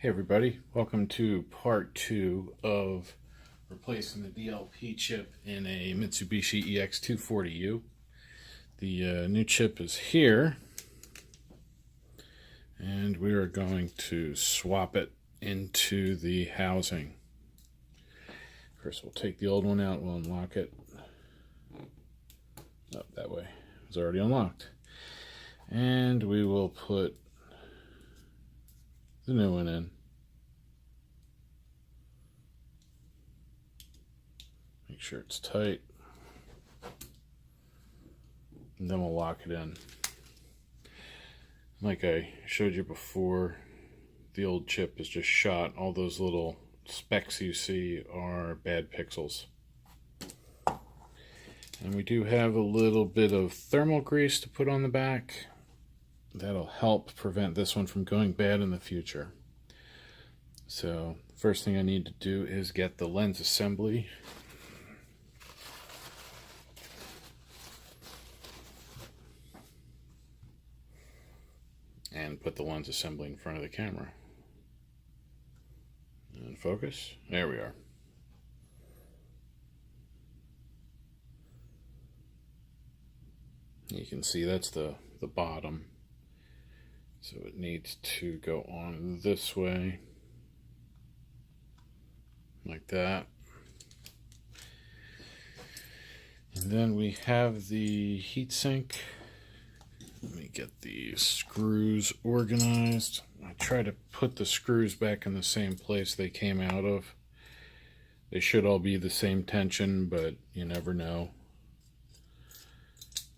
Hey everybody, welcome to part 2 of replacing the DLP chip in a Mitsubishi EX240U. The new chip is here, and we are going to swap it into the housing. First we'll take the old one out, we'll unlock it. Up that way, it's already unlocked. And we will put the new one in. Make sure it's tight. And then we'll lock it in. Like I showed you before, the old chip is just shot. All those little specks you see are bad pixels. And we do have a little bit of thermal grease to put on the back. That'll help prevent this one from going bad in the future. So, first thing I need to do is get the lens assembly. And put the lens assembly in front of the camera. And focus. There we are. You can see that's the bottom. So it needs to go on this way. Like that. And then we have the heatsink. Let me get the screws organized. I try to put the screws back in the same place they came out of. They should all be the same tension, but you never know.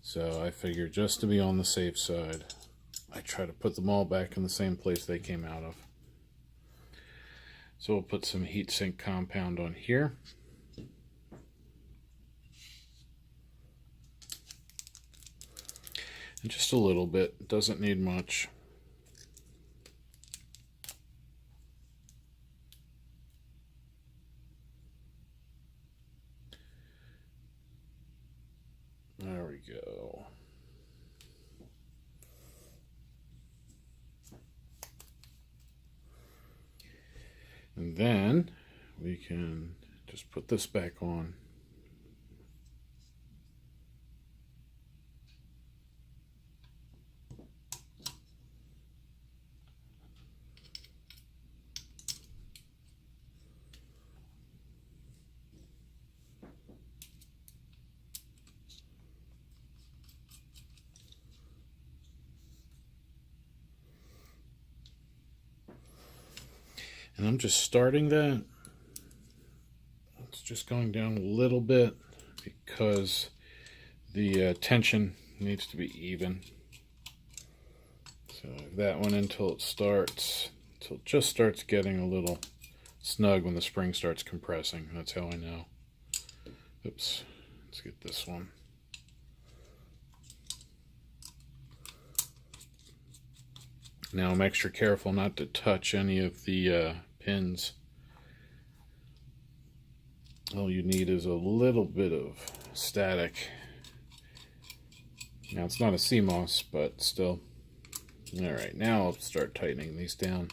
So I figure just to be on the safe side, I try to put them all back in the same place they came out of. So we'll put some heatsink compound on here. And just a little bit, doesn't need much. There we go. And then we can just put this back on. And I'm just starting that. It's just going down a little bit because the tension needs to be even. So that one until it just starts getting a little snug when the spring starts compressing. That's how I know. Oops, let's get this one. Now I'm extra careful not to touch any of the pins. All you need is a little bit of static. Now it's not a CMOS, but still. Alright, now I'll start tightening these down.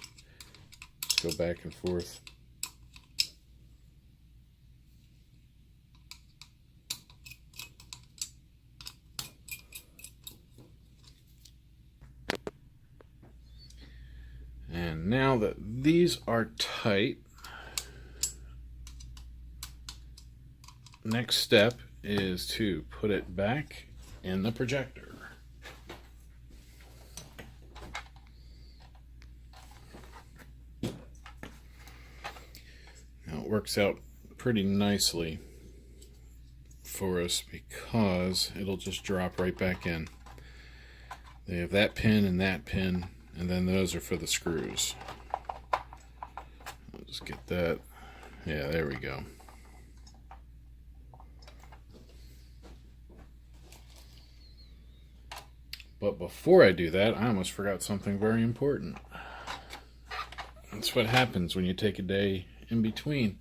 Let's go back and forth. And now that these are tight, next step is to put it back in the projector. Now it works out pretty nicely for us because it'll just drop right back in. They have that pin and that pin, and then those are for the screws. I'll just get that. Yeah, there we go. But before I do that, I almost forgot something very important. That's what happens when you take a day in between.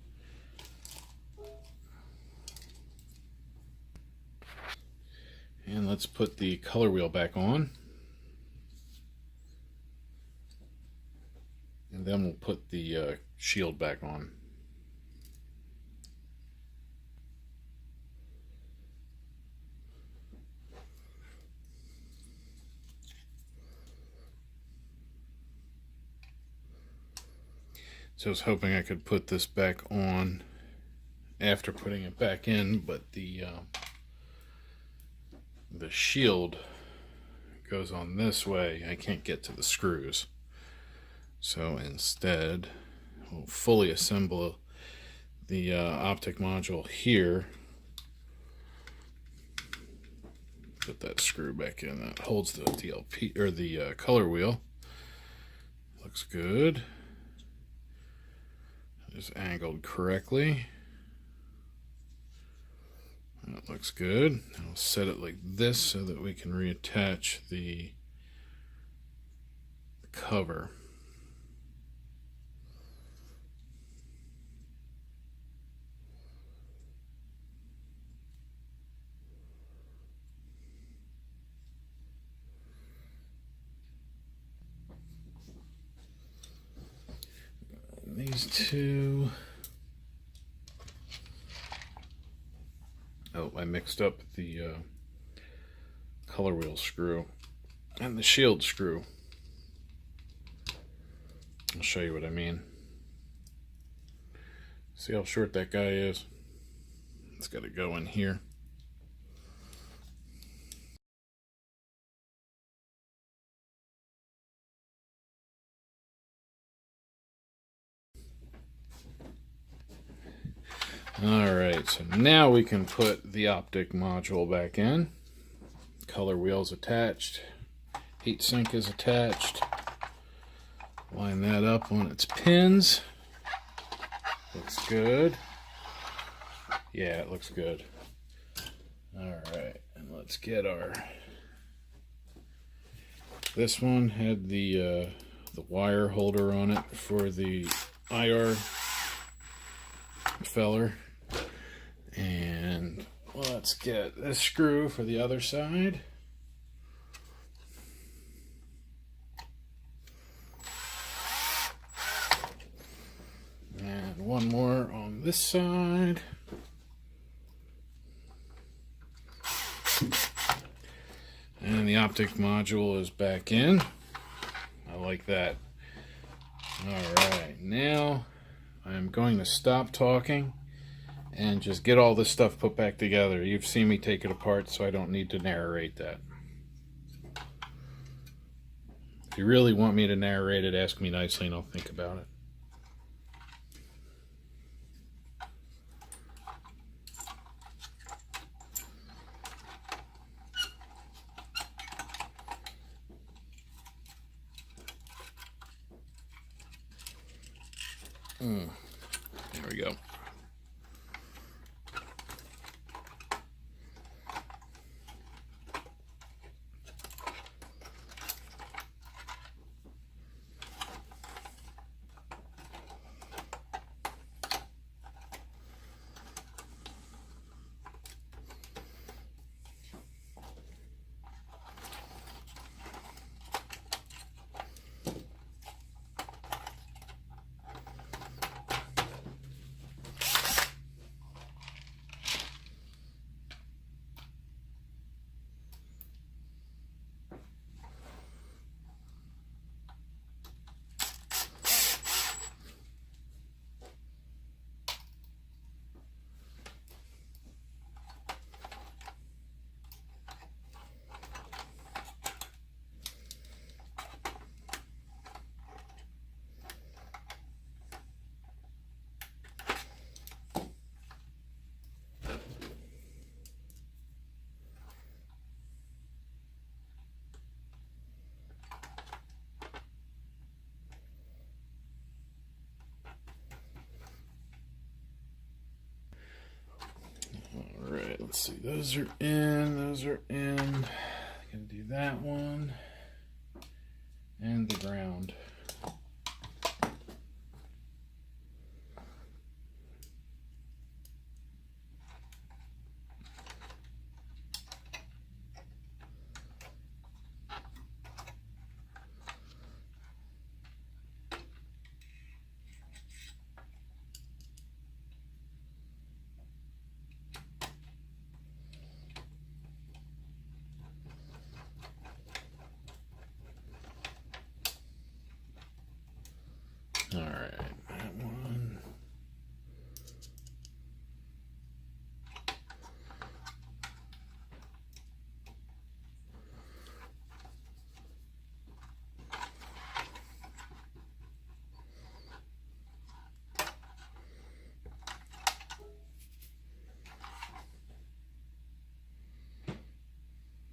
And let's put the color wheel back on. then we'll put the shield back on. So I was hoping I could put this back on after putting it back in, but the shield goes on this way. I can't get to the screws. So instead, we'll fully assemble the optic module here. Put that screw back in. That holds the DLP or the color wheel. Looks good. It's angled correctly. That looks good. I'll set it like this so that we can reattach the cover. These two. Oh, I mixed up the color wheel screw and the shield screw. I'll show you what I mean. See how short that guy is? It's got to go in here. Alright, so now we can put the optic module back in. Color wheel's attached. Heatsink is attached. Line that up on its pins. Looks good. Yeah, it looks good. Alright, and let's get our... This one had the wire holder on it for the IR feller. And let's get this screw for the other side. And one more on this side. And the optic module is back in. I like that. Alright, now I'm going to stop talking and just get all this stuff put back together. You've seen me take it apart, so I don't need to narrate that. If you really want me to narrate it, ask me nicely and I'll think about it. There we go. Alright, let's see. Those are in. Those are in. Gonna do that one. And the ground. All right, that one.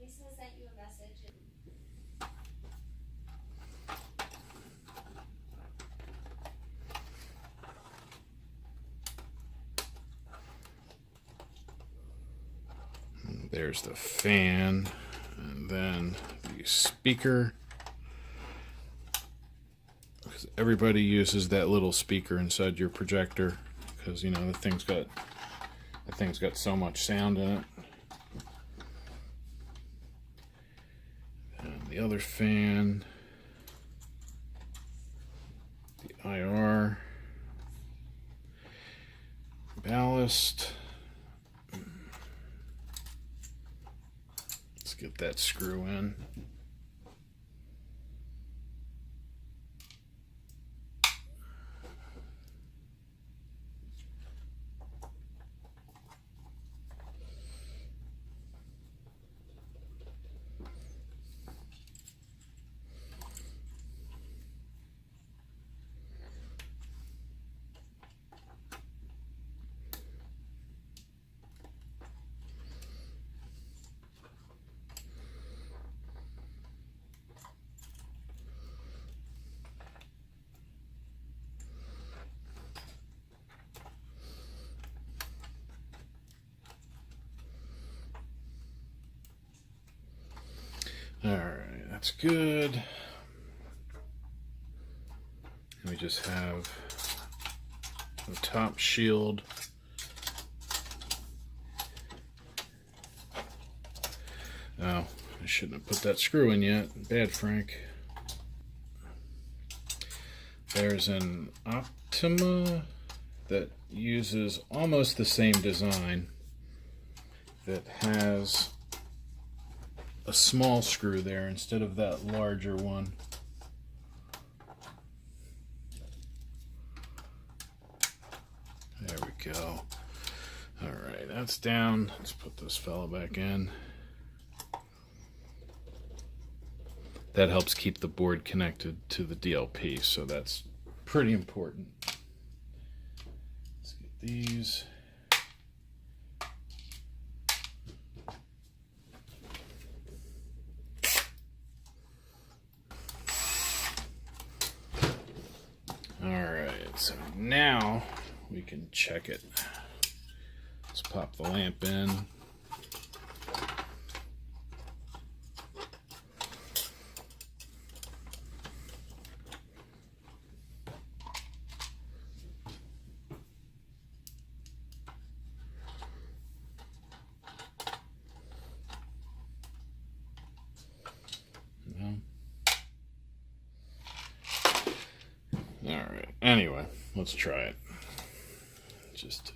Lisa sent you a message. There's the fan, and then the speaker. Because everybody uses that little speaker inside your projector, because you know the thing's got so much sound in it. And the other fan, the IR, ballast. Let's get that screw in. Alright, that's good. And we just have the top shield. Oh, I shouldn't have put that screw in yet. Bad, Frank. There's an Optima that uses almost the same design that has a small screw there instead of that larger one. There we go. Alright, that's down. Let's put this fella back in. That helps keep the board connected to the DLP, so that's pretty important. Let's get these. Alright, so now we can check it. Let's pop the lamp in. Alright, anyway, let's try it. Just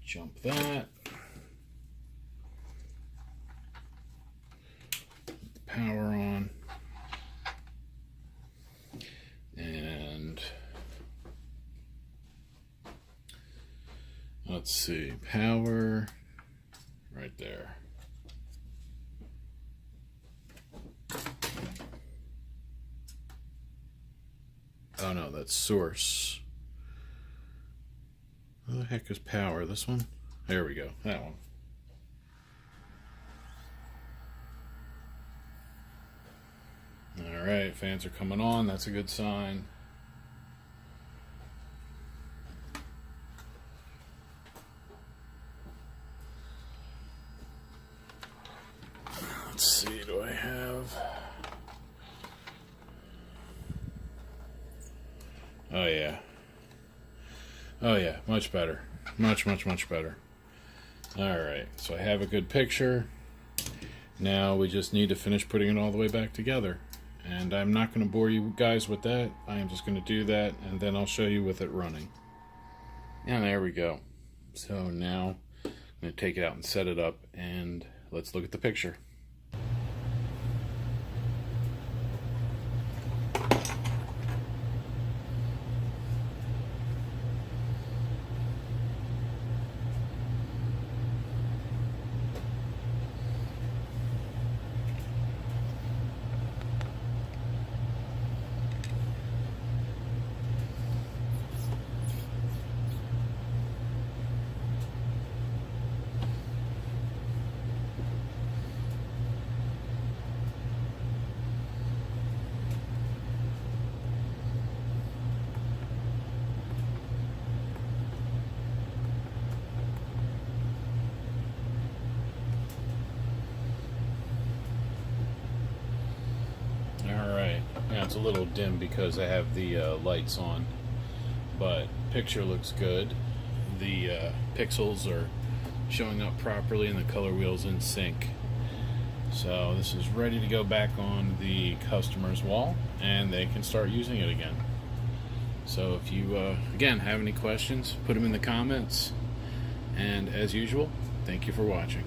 jump that. Put the power on. And let's see, power right there. Oh no, that's source. Where the heck is power? This one? There we go, that one. Alright, fans are coming on, that's a good sign. Let's see, do I have... Oh yeah. Oh yeah, much better. Much better. Alright, so I have a good picture. Now we just need to finish putting it all the way back together. And I'm not going to bore you guys with that. I am just going to do that, and then I'll show you with it running. And there we go. So now I'm going to take it out and set it up, and let's look at the picture. it's a little dim because I have the lights on, but picture looks good. The pixels are showing up properly and the color wheel's in sync. So this is ready to go back on the customer's wall and they can start using it again. So if you again have any questions, put them in the comments, and as usual, thank you for watching.